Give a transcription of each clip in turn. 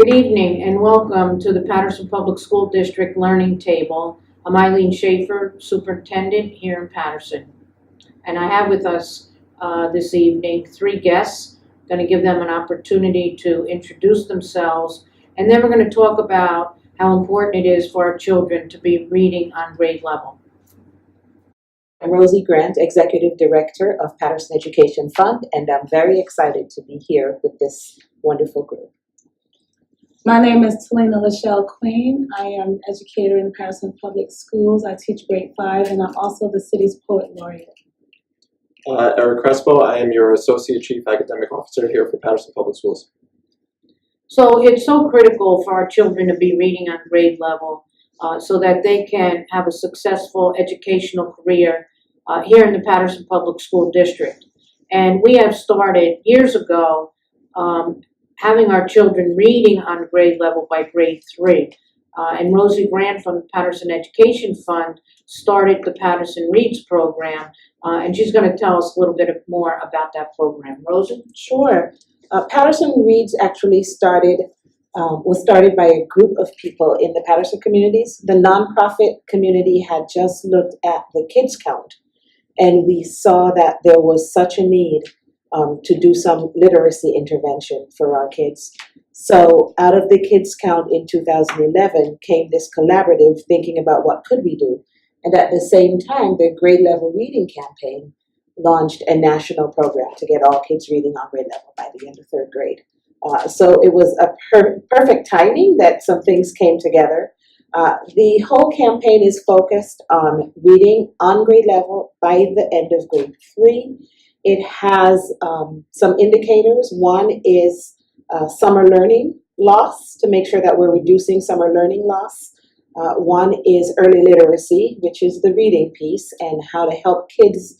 Good evening and welcome to the Patterson Public School District Learning Table. I'm Eileen Schaefer, Superintendent here in Patterson. And I have with us this evening three guests. I'm going to give them an opportunity to introduce themselves, and then we're going to talk about how important it is for our children to be reading on grade level. I'm Rosie Grant, Executive Director of Patterson Education Fund, and I'm very excited to be here with this wonderful group. My name is Talina Lachelle Queen. I am an educator in Patterson Public Schools. I teach grade 5, and I'm also the city's poet laureate. Eric Crespo, I am your Associate Chief Academic Officer here for Patterson Public Schools. So it's so critical for our children to be reading on grade level so that they can have a successful educational career here in the Patterson Public School District. And we have started years ago having our children reading on grade level by grade 3. And Rosie Grant from the Patterson Education Fund started the Patterson Reads program, and she's going to tell us a little bit more about that program. Rosie? Sure. Patterson Reads actually was started by a group of people in the Patterson communities. The nonprofit community had just looked at the kids count, and we saw that there was such a need to do some literacy intervention for our kids. So out of the kids count in 2011 came this collaborative thinking about what could we do. And at the same time, the grade level reading campaign launched a national program to get all kids reading on grade level by the end of 3rd grade. So it was a perfect timing that some things came together. The whole campaign is focused on reading on grade level by the end of grade 3. It has some indicators. One is summer learning loss, to make sure that we're reducing summer learning loss. One is early literacy, which is the reading piece, and how to help kids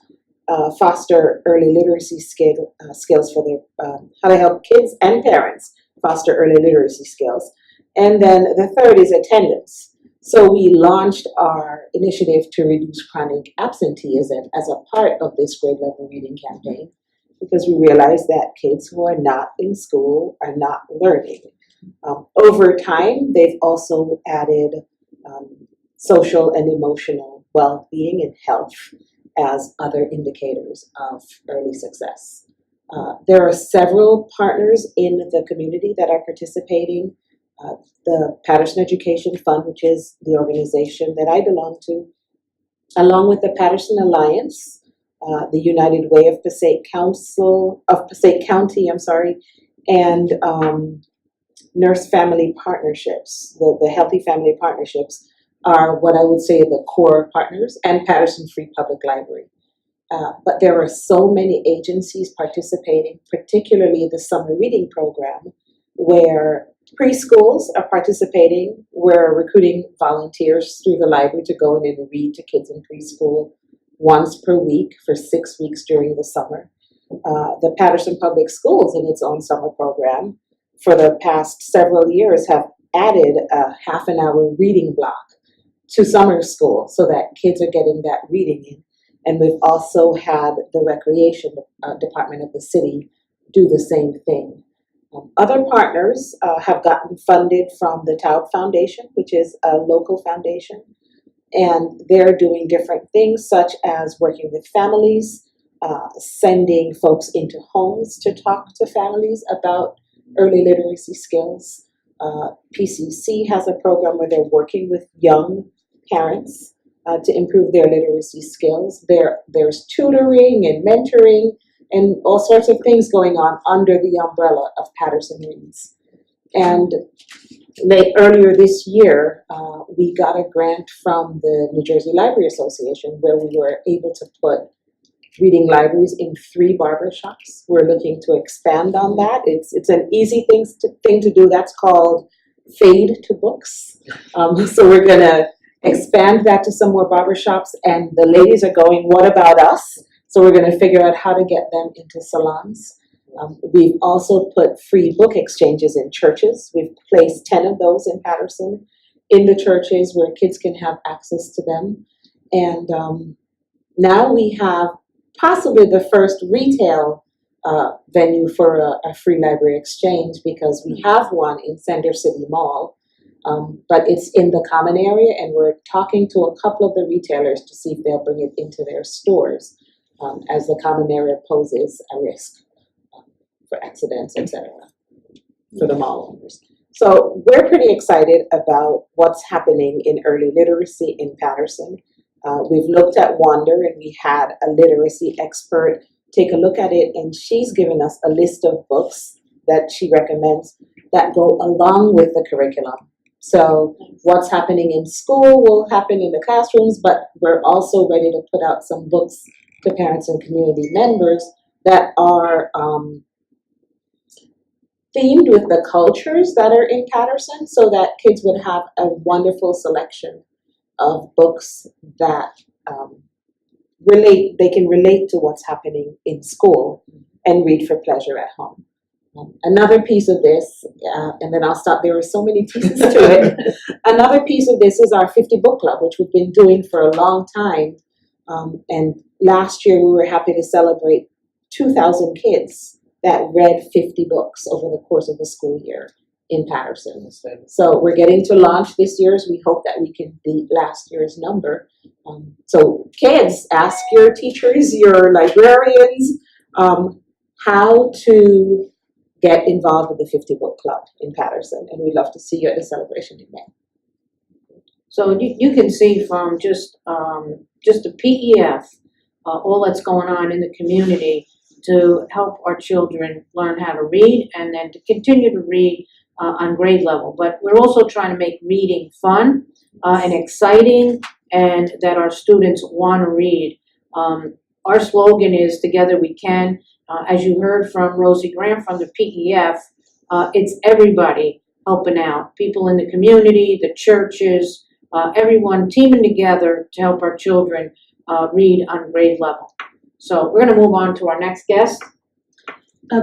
foster early literacy skills for their, how to help kids and parents foster early literacy skills. And then the third is attendance. So we launched our initiative to reduce chronic absenteeism as a part of this grade level reading campaign, because we realized that kids who are not in school are not learning. Over time, they've also added social and emotional well-being and health as other indicators of early success. There are several partners in the community that are participating. The Patterson Education Fund, which is the organization that I belong to, along with the Patterson Alliance, the United Way of Passaic County, and Nurse Family Partnerships, the Healthy Family Partnerships, are what I would say the core partners, and Patterson Free Public Library. But there are so many agencies participating, particularly the summer reading program, where preschools are participating. We're recruiting volunteers through the library to go in and read to kids in preschool once per week for 6 weeks during the summer. The Patterson Public Schools, in its own summer program, for the past several years have added a half-an-hour reading block to summer school so that kids are getting that reading in. And we've also had the recreation department of the city do the same thing. Other partners have gotten funded from the Taub Foundation, which is a local foundation, and they're doing different things such as working with families, sending folks into homes to talk to families about early literacy skills. PCC has a program where they're working with young parents to improve their literacy skills. There's tutoring and mentoring and all sorts of things going on under the umbrella of Patterson Reads. And earlier this year, we got a grant from the New Jersey Library Association where we were able to put reading libraries in 3 barbershops. We're looking to expand on that. It's an easy thing to do. That's called fade to books. So we're gonna expand that to some more barbershops, and the ladies are going, what about us? So we're going to figure out how to get them into salons. We've also put free book exchanges in churches. We've placed 10 of those in Patterson in the churches where kids can have access to them. And now we have possibly the first retail venue for a free library exchange because we have one in Center City Mall. But it's in the common area, and we're talking to a couple of the retailers to see if they'll bring it into their stores, as the common area poses a risk for accidents, etc., for the mall owners. So we're pretty excited about what's happening in early literacy in Patterson. We've looked at Wonder, and we had a literacy expert take a look at it, and she's given us a list of books that she recommends that go along with the curriculum. So what's happening in school will happen in the classrooms, but we're also ready to put out some books to parents and community members that are themed with the cultures that are in Patterson, so that kids would have a wonderful selection of books that they can relate to what's happening in school and read for pleasure at home. Another piece of this, and then I'll stop, there are so many pieces to it. Another piece of this is our 50 Book Club, which we've been doing for a long time. And last year we were happy to celebrate 2,000 kids that read 50 books over the course of the school year in Patterson. So we're getting to launch this year's. We hope that we can beat last year's number. So kids, ask your teachers, your librarians, how to get involved with the 50 Book Club in Patterson, and we'd love to see you at the celebration in May. So you can see from just the PEF, all that's going on in the community to help our children learn how to read and then to continue to read on grade level. But we're also trying to make reading fun and exciting, and that our students want to read. Our slogan is "Together We Can." As you heard from Rosie Graham from the PEF, it's everybody helping out. People in the community, the churches, everyone teaming together to help our children read on grade level. So we're going to move on to our next guest.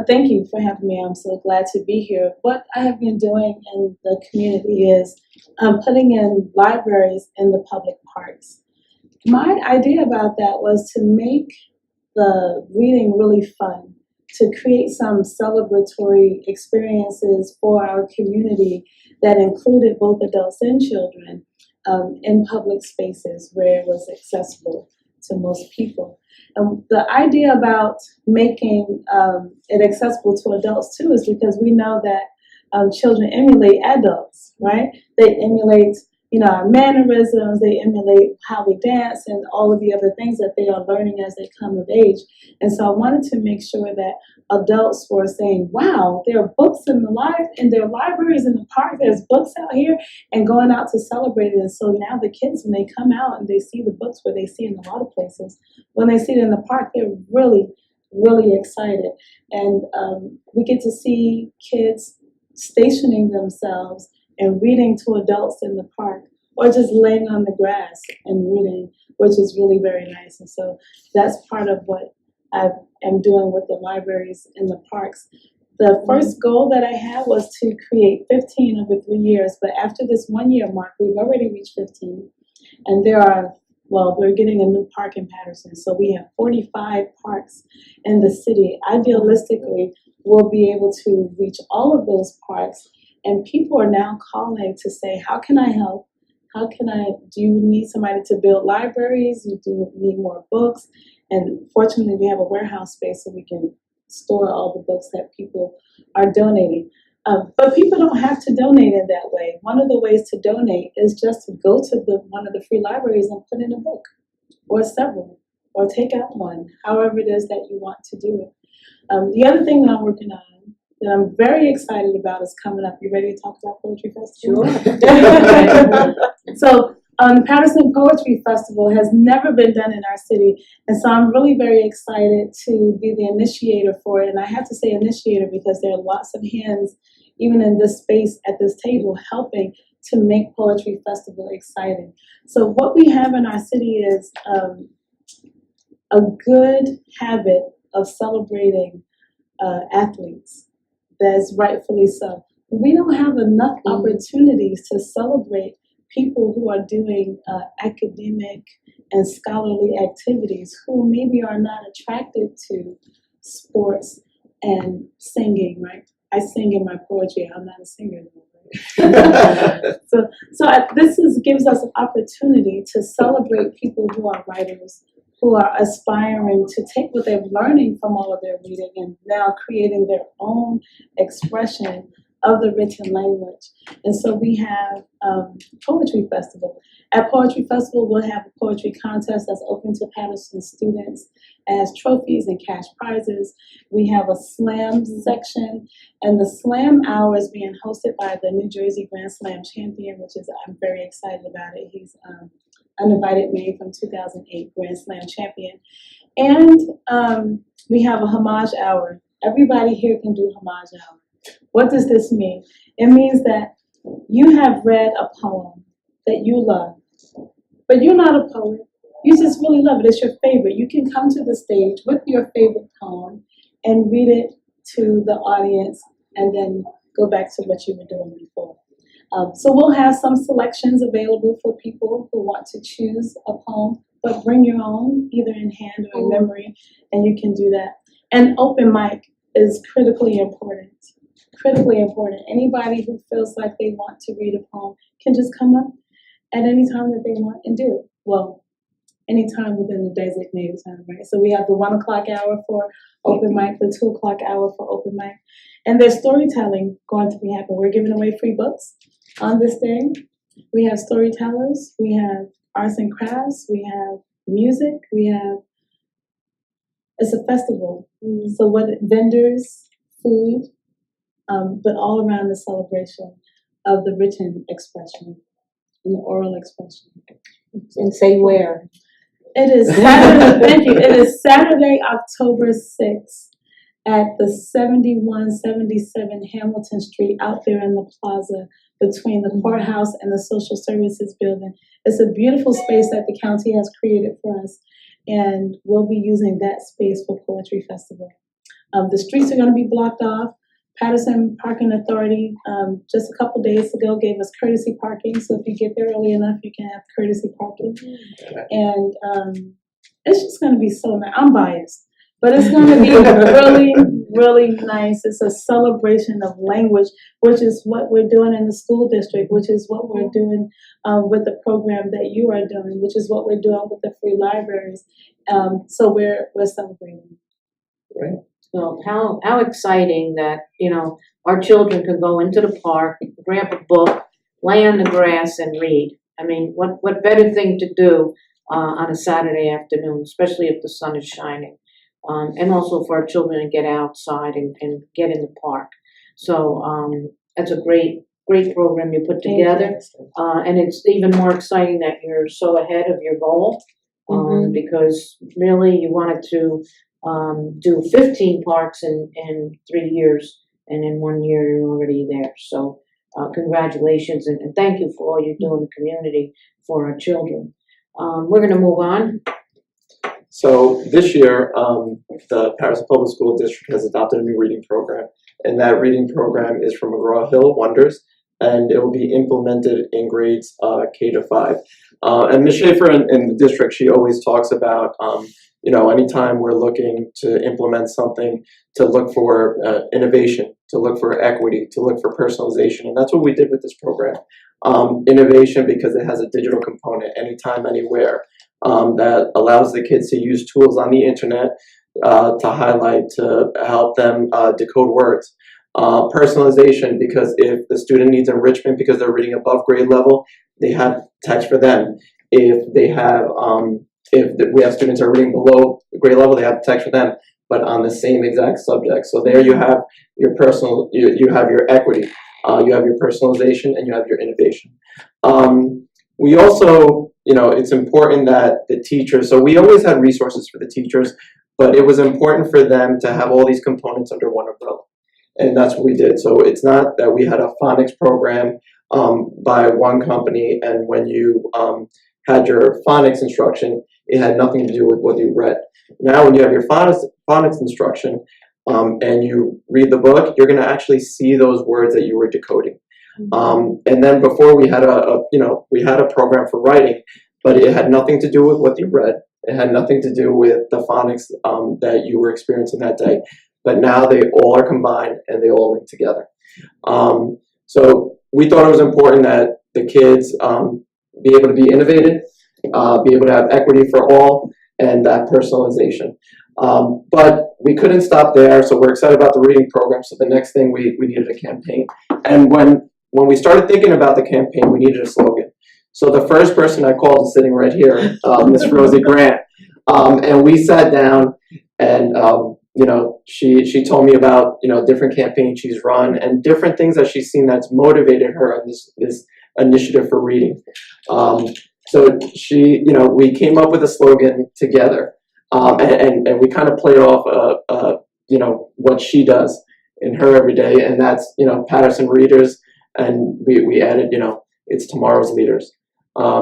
Thank you for having me. I'm so glad to be here. What I have been doing in the community is putting in libraries in the public parks. My idea about that was to make the reading really fun, to create some celebratory experiences for our community that included both adults and children in public spaces where it was accessible to most people. The idea about making it accessible to adults too is because we know that children emulate adults, right? They emulate, our mannerisms, they emulate how we dance and all of the other things that they are learning as they come of age. And so I wanted to make sure that adults were saying, wow, there are books in their libraries in the park, there's books out here, and going out to celebrate it. And so now the kids, when they come out and they see the books where they see in a lot of places, when they see it in the park, they're really, really excited. And we get to see kids stationing themselves and reading to adults in the park, or just laying on the grass and reading, which is really very nice. And so that's part of what I am doing with the libraries in the parks. The first goal that I had was to create 15 over 3 years, but after this 1 year mark, we've already reached 15. And we're getting a new park in Patterson, so we have 45 parks in the city. Idealistically, we'll be able to reach all of those parks. And people are now calling to say, how can I help? Do you need somebody to build libraries? You do need more books. And fortunately, we have a warehouse space so we can store all the books that people are donating. But people don't have to donate in that way. One of the ways to donate is just to go to one of the free libraries and put in a book, or several, or take out one, however it is that you want to do it. The other thing that I'm working on that I'm very excited about is coming up. You ready to talk about Poetry Festival? Sure. So the Patterson Poetry Festival has never been done in our city, and so I'm really very excited to be the initiator for it. And I have to say initiator because there are lots of hands, even in this space at this table, helping to make Poetry Festival exciting. So what we have in our city is a good habit of celebrating athletes. That's rightfully so. We don't have enough opportunities to celebrate people who are doing academic and scholarly activities, who maybe are not attracted to sports and singing, right? I sing in my poetry. I'm not a singer though, right? Gives us an opportunity to celebrate people who are writers, who are aspiring to take what they're learning from all of their reading and now creating their own expression of the written language. And so we have Poetry Festival. At Poetry Festival, we'll have a poetry contest that's open to Patterson students as trophies and cash prizes. We have a slam section, and the slam hour is being hosted by the New Jersey Grand Slam champion, which is, I'm very excited about it. He's Uninvited May from 2008 Grand Slam champion. And we have a homage hour. Everybody here can do homage hour. What does this mean? It means that you have read a poem that you love, but you're not a poet. You just really love it. It's your favorite. You can come to the stage with your favorite poem and read it to the audience and then go back to what you were doing before. So we'll have some selections available for people who want to choose a poem, but bring your own, either in hand or in memory, and you can do that. And open mic is critically important. Critically important. Anybody who feels like they want to read a poem can just come up at any time that they want and do it. Well, any time within the designated time, right? So we have the 1 o'clock hour for open mic, the 2 o'clock hour for open mic. And there's storytelling going to be happening. We're giving away free books on this day. We have storytellers, we have arts and crafts, we have music, it's a festival. So what vendors, food, but all around the celebration of the written expression and the oral expression. And say where. It is Saturday, thank you. It is Saturday, October 6th at the 7177 Hamilton Street out there in the plaza between the courthouse and the social services building. It's a beautiful space that the county has created for us, and we'll be using that space for Poetry Festival. The streets are going to be blocked off. Patterson Parking Authority just a couple days ago gave us courtesy parking, so if you get there early enough, you can have courtesy parking. And it's just going to be so nice. I'm biased, but it's going to be really, really nice. It's a celebration of language, which is what we're doing in the school district, which is what we're doing with the program that you are doing, which is what we're doing with the free libraries. So we're celebrating. Right. Well, how exciting that, our children can go into the park, grab a book, lay on the grass and read. I mean, what better thing to do on a Saturday afternoon, especially if the sun is shining. And also for our children to get outside and get in the park. So that's a great program you put together. And it's even more exciting that you're so ahead of your goal, because really you wanted to do 15 parks in 3 years, and in 1 year you're already there. So congratulations, and thank you for all you do in the community for our children. We're going to move on. So this year, the Patterson Public School District has adopted a new reading program, and that reading program is from McGraw-Hill Wonders, and it will be implemented in grades K to 5. And Ms. Schaefer in the district, she always talks about, anytime we're looking to implement something, to look for innovation, to look for equity, to look for personalization, and that's what we did with this program. Innovation because it has a digital component, anytime, anywhere, that allows the kids to use tools on the internet to highlight, to help them decode words. Personalization, because if the student needs enrichment because they're reading above grade level, they have text for them. If they have, we have students who are reading below grade level, they have text for them, but on the same exact subject. So there you have your you have your equity, you have your personalization, and you have your innovation. We also, it's important that the teachers, so we always had resources for the teachers, but it was important for them to have all these components under one umbrella. And that's what we did. So it's not that we had a phonics program by one company, and when you had your phonics instruction, it had nothing to do with what you read. Now when you have your phonics instruction and you read the book, you're going to actually see those words that you were decoding. And then before we had we had a program for writing, but it had nothing to do with what you read. It had nothing to do with the phonics that you were experiencing that day. but now they all are combined and they all link together. So we thought it was important that the kids be able to be innovative, be able to have equity for all, and that personalization. But we couldn't stop there, so we're excited about the reading program. So the next thing, we needed a campaign. And when we started thinking about the campaign, we needed a slogan. So the first person I called is sitting right here, Miss Rosie Grant. And we sat down and she told me about different campaigns she's run and different things that she's seen that's motivated her on this initiative for reading. So we came up with a slogan together, and we kind of played off what she does in her every day, and that's Patterson Readers, and we added it's tomorrow's leaders,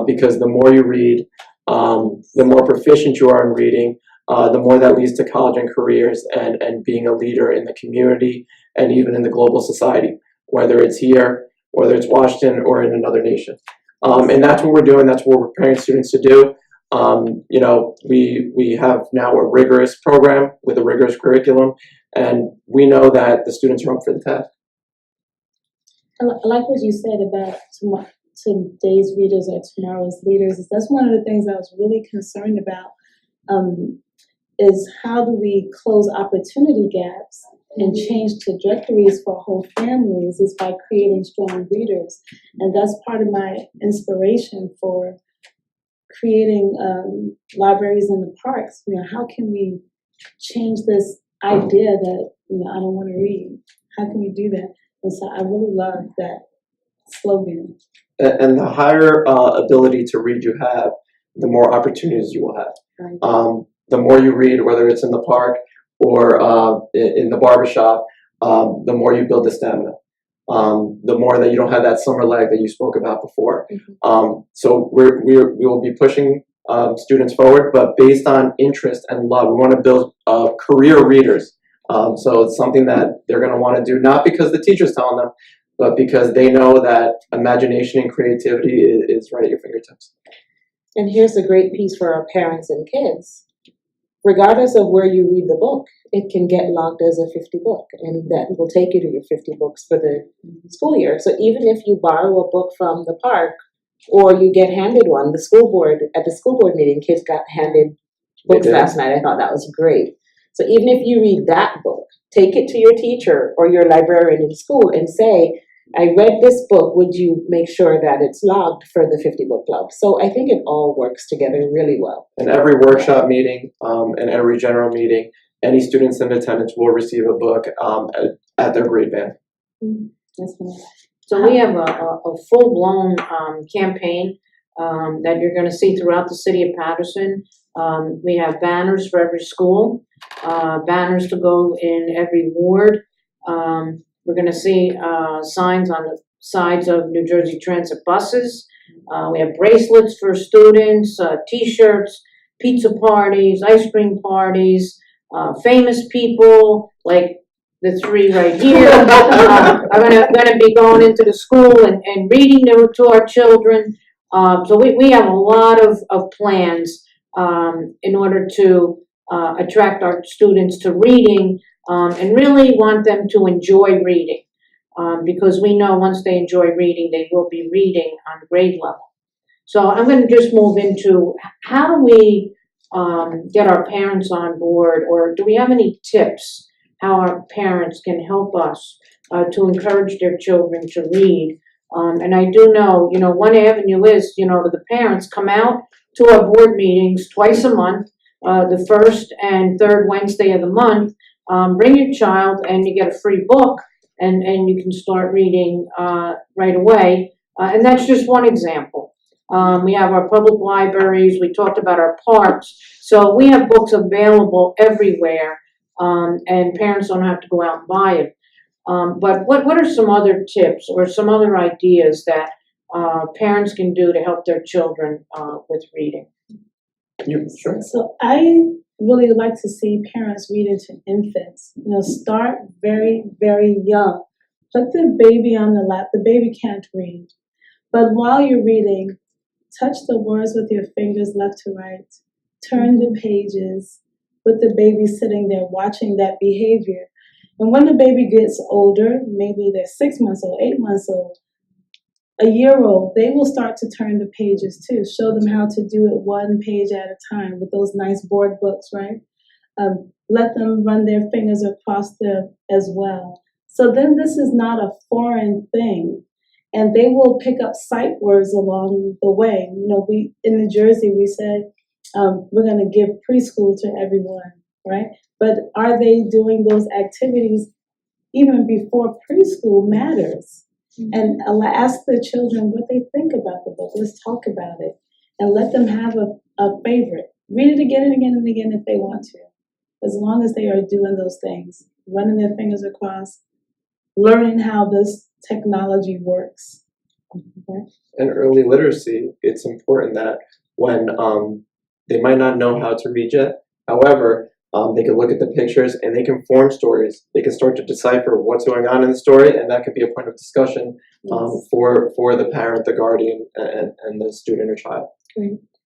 because the more you read, the more proficient you are in reading, the more that leads to college and careers and being a leader in the community and even in the global society, whether it's here, whether it's Washington or in another nation. And that's what we're doing. That's what we're preparing students to do. We have now a rigorous program with a rigorous curriculum, and we know that the students are up for the task. I like what you said about today's readers or tomorrow's leaders. That's one of the things I was really concerned about, is how do we close opportunity gaps and change trajectories for whole families is by creating strong readers. And that's part of my inspiration for creating libraries in the parks. How can we change this idea that I don't want to read? How can we do that? And so I really love that slogan. And the higher ability to read you have, the more opportunities you will have. Right. The more you read, whether it's in the park or in the barbershop, the more you build the stamina. The more that you don't have that summer lag that you spoke about before. Mm-hmm. So we will be pushing students forward, but based on interest and love. We want to build career readers. So it's something that they're going to want to do, not because the teacher's telling them, but because they know that imagination and creativity is right at your fingertips. And here's a great piece for our parents and kids. Regardless of where you read the book, it can get logged as a 50 book, and that will take you to your 50 books for the school year. So even if you borrow a book from the park or you get handed one, at the school board meeting, kids got handed books last night. I thought that was great. So even if you read that book, take it to your teacher or your librarian in school and say, I read this book, would you make sure that it's logged for the 50 book club? So I think it all works together really well. And every workshop meeting and every general meeting, any students in attendance will receive a book at their grade band. That's nice. So we have a full-blown campaign that you're going to see throughout the city of Patterson. We have banners for every school, banners to go in every ward. We're going to see signs on the sides of New Jersey Transit buses. We have bracelets for students, T-shirts, pizza parties, ice cream parties, famous people like the three right here are gonna be going into the school and reading to our children. So we have a lot of plans in order to attract our students to reading and really want them to enjoy reading, because we know once they enjoy reading, they will be reading on grade level. So I'm going to just move into how do we get our parents on board, or do we have any tips how our parents can help us to encourage their children to read? And I do know, one avenue is, the parents come out to our board meetings twice a month, the first and third Wednesday of the month. Bring your child and you get a free book and you can start reading right away. And that's just one example. We have our public libraries. We talked about our parks. So we have books available everywhere, and parents don't have to go out and buy it. But what are some other tips or some other ideas that parents can do to help their children with reading? Sure. So I really like to see parents reading to infants. Start very, very young. Put the baby on the lap. The baby can't read. But while you're reading, touch the words with your fingers left to right. Turn the pages with the baby sitting there watching that behavior. And when the baby gets older, maybe they're 6 months old, 8 months old, a year old, they will start to turn the pages too. Show them how to do it one page at a time with those nice board books, right? Let them run their fingers across them as well. So then this is not a foreign thing. And they will pick up sight words along the way. You know, we in New Jersey, we said we're going to give preschool to everyone, right? But are they doing those activities even before preschool matters? And ask the children what they think about the book. Let's talk about it. And let them have a favorite. Read it again and again and again if they want to. As long as they are doing those things, running their fingers across, learning how this technology works. Okay? And early literacy, it's important that when they might not know how to read yet, however, they can look at the pictures and they can form stories. They can start to decipher what's going on in the story, and that could be a point of discussion for the parent, the guardian, and the student or child.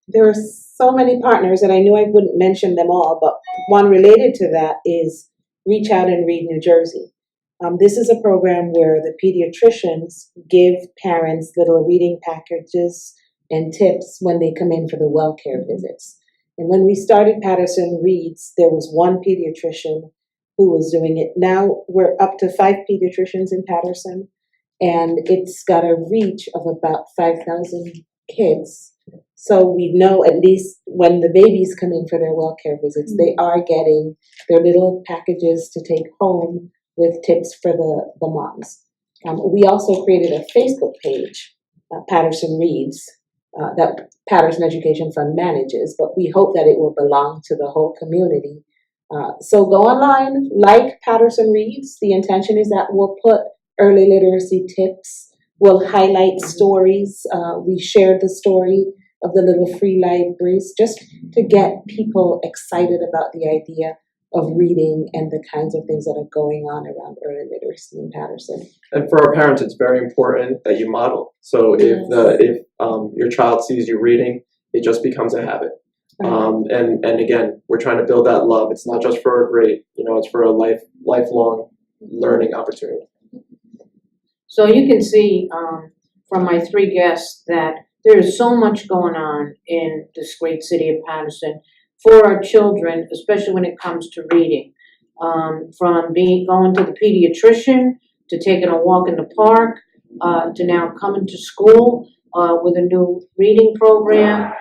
There are so many partners, and I knew I wouldn't mention them all, but one related to that is Reach Out and Read New Jersey. This is a program where the pediatricians give parents little reading packages and tips when they come in for the WellCare visits. And when we started Patterson Reads, there was one pediatrician who was doing it. Now we're up to 5 pediatricians in Patterson, and it's got a reach of about 5,000 kids. So we know at least when the babies come in for their WellCare visits, they are getting their little packages to take home with tips for the moms. We also created a Facebook page, Patterson Reads, that Patterson Education Fund manages, but we hope that it will belong to the whole community. So go online, like Patterson Reads. The intention is that we'll put early literacy tips, we'll highlight stories. We shared the story of the little free libraries just to get people excited about the idea of reading and the kinds of things that are going on around early literacy in Patterson. And for our parents, it's very important that you model. So if your child sees you reading, it just becomes a habit. And again, we're trying to build that love. It's not just for a grade, it's for a lifelong learning opportunity. So you can see from my 3 guests that there is so much going on in this great city of Patterson for our children, especially when it comes to reading. From going to the pediatrician, to taking a walk in the park, to now coming to school with a new reading program,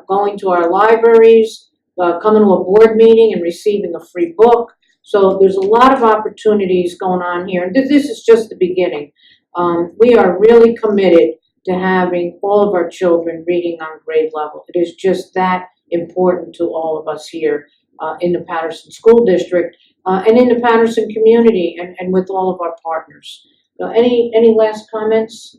going to our libraries, coming to a board meeting and receiving a free book. So there's a lot of opportunities going on here, and this is just the beginning. We are really committed to having all of our children reading on grade level. It is just that important to all of us here in the Patterson School District and in the Patterson community and with all of our partners. Any last comments?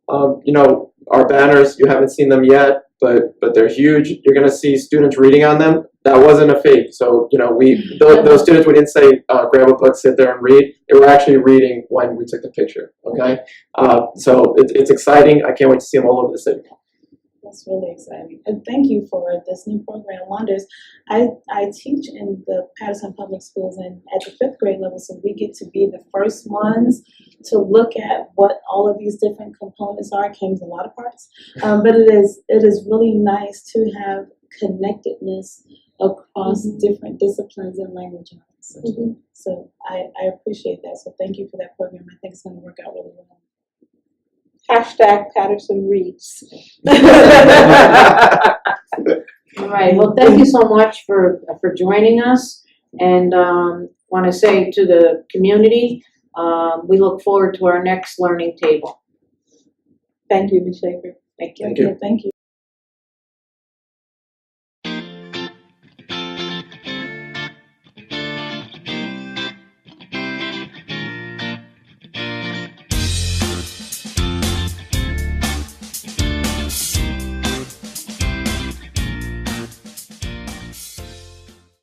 Our banners, you haven't seen them yet, but they're huge. You're going to see students reading on them. That wasn't a fake. So, those students, we didn't say, grab a book, sit there and read. They were actually reading when we took the picture, okay? So it's exciting. I can't wait to see them all over the city. That's really exciting. And thank you for this new program, Wonders. I teach in the Patterson Public Schools and at the 5th grade level, so we get to be the first ones to look at what all of these different components are. It came to a lot of parts, but it is really nice to have connectedness across different disciplines and language arts. So I appreciate that. So thank you for that program. I think it's going to work out really well. #Patterson Reads. All right. Well, thank you so much for joining us, and want to say to the community, we look forward to our next learning table. Thank you, Ms. Shaker. Thank you. Thank you. Thank you.